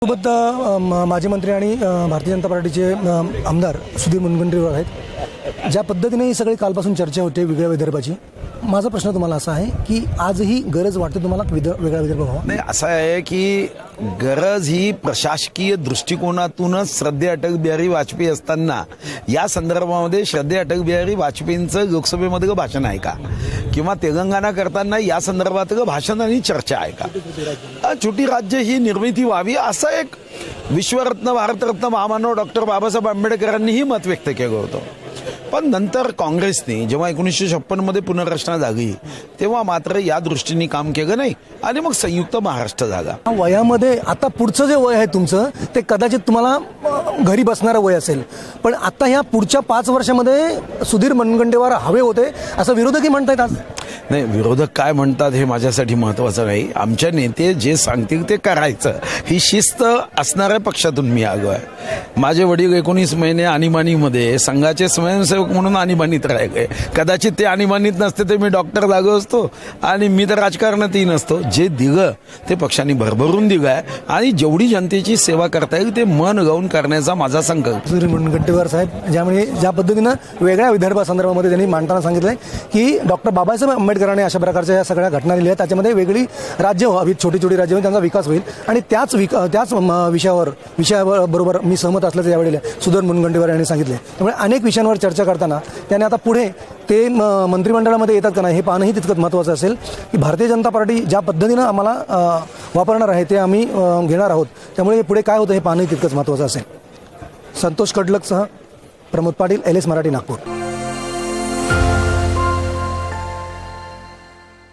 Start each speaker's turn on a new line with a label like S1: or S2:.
S1: सोबत माजी मंत्री आणि भारतीय जनता पार्टीचे आमदार सुधीर मुनगंटीवार आहेत. ज्या पद्धतीने ही सगळी कालपासून चर्चा होते वेगळ्या विदर्भाची, माझा प्रश्न तुम्हाला असा आहे की आजही गरज वाटते तुम्हाला वेगळा विदर्भ व्हावा?
S2: नाही, असं आहे की गरज ही प्रशासकीय दृष्टिकोनातूनच श्रद्धे अटल बिहारी वाजपेयी असताना या संदर्भामध्ये श्रद्धे अटल बिहारी वाजपेयींचं लोकसभेमध्ये भाषण आहे का, किंवा तेलंगणा करताना या संदर्भात भाषण आणि चर्चा आहे का? छोटी राज्य ही निर्मिती व्हावी असं एक विश्वरत्न भारतरत्न महामानव डॉक्टर बाबासाहेब आंबेडकरांनीही मत व्यक्त केलं होतं. पण नंतर काँग्रेसने जेव्हा 1956 मध्ये पुनर्रचना झाली तेव्हा मात्र या दृष्टीने काम केलं नाही आणि मग संयुक्त महाराष्ट्र झाला.
S1: वयामध्ये आता पुढचं जे वय आहे तुमचं ते कदाचित तुम्हाला घरी बसणारं वय असेल, पण आता ह्या पुढच्या 5 वर्षामध्ये सुधीर मुनगंटीवार हवे होते असं विरोधकही म्हणतायत आज.
S2: नाही, विरोधक काय म्हणतात हे माझ्यासाठी महत्वाचं नाही. आमच्या नेते जे सांगतील ते करायचं, ही शिस्त असणाऱ्या पक्षातून मी आलो आहे. माझे वडील 19 महिने आणीबाणीमध्ये संघाचे स्वयंसेवक म्हणून आणीबाणीत राहिले. कदाचित ते आणीबाणीत नसते तर मी डॉक्टर लागलो असतो आणि मी तर राजकारणातही नसतो. जे दिलं ते पक्षांनी भरभरून दिलं आहे आणि जेवढी जनतेची सेवा करता येईल ते मन लावून करण्याचा माझा संकल्प.
S1: सुधीर मुनगंटीवार साहेब ज्या पद्धतीनं वेगळ्या विदर्भासंदर्भामध्ये त्यांनी मांडताना सांगितलंय की डॉक्टर बाबासाहेब आंबेडकरांनी अशा प्रकारच्या या सगळ्या घटना दिल्या आहेत, त्याच्यामध्ये वेगळी राज्य हवी, छोटी छोटी राज्य त्यांचा विकास होईल आणि त्याच विषयाबरोबर मी सहमत असल्याचं यावेळी सुधीर मुनगंटीवार यांनी सांगितले. त्यामुळे अनेक विषयांवर चर्चा करताना त्याने आता पुढे ते मंत्रिमंडळामध्ये येतात का नाही हे पाहणंही तितकंच महत्त्वाचं असेल की भारतीय जनता पार्टी ज्या पद्धतीनं आम्हाला वापरणार आहे ते आम्ही घेणार आहोत. त्यामुळे पुढे काय होतं हे पाहणंही तितकंच महत्त्वाचं असेल. संतोष कडलकसह प्रमोद पाटील, LS मराठी, नागपूर.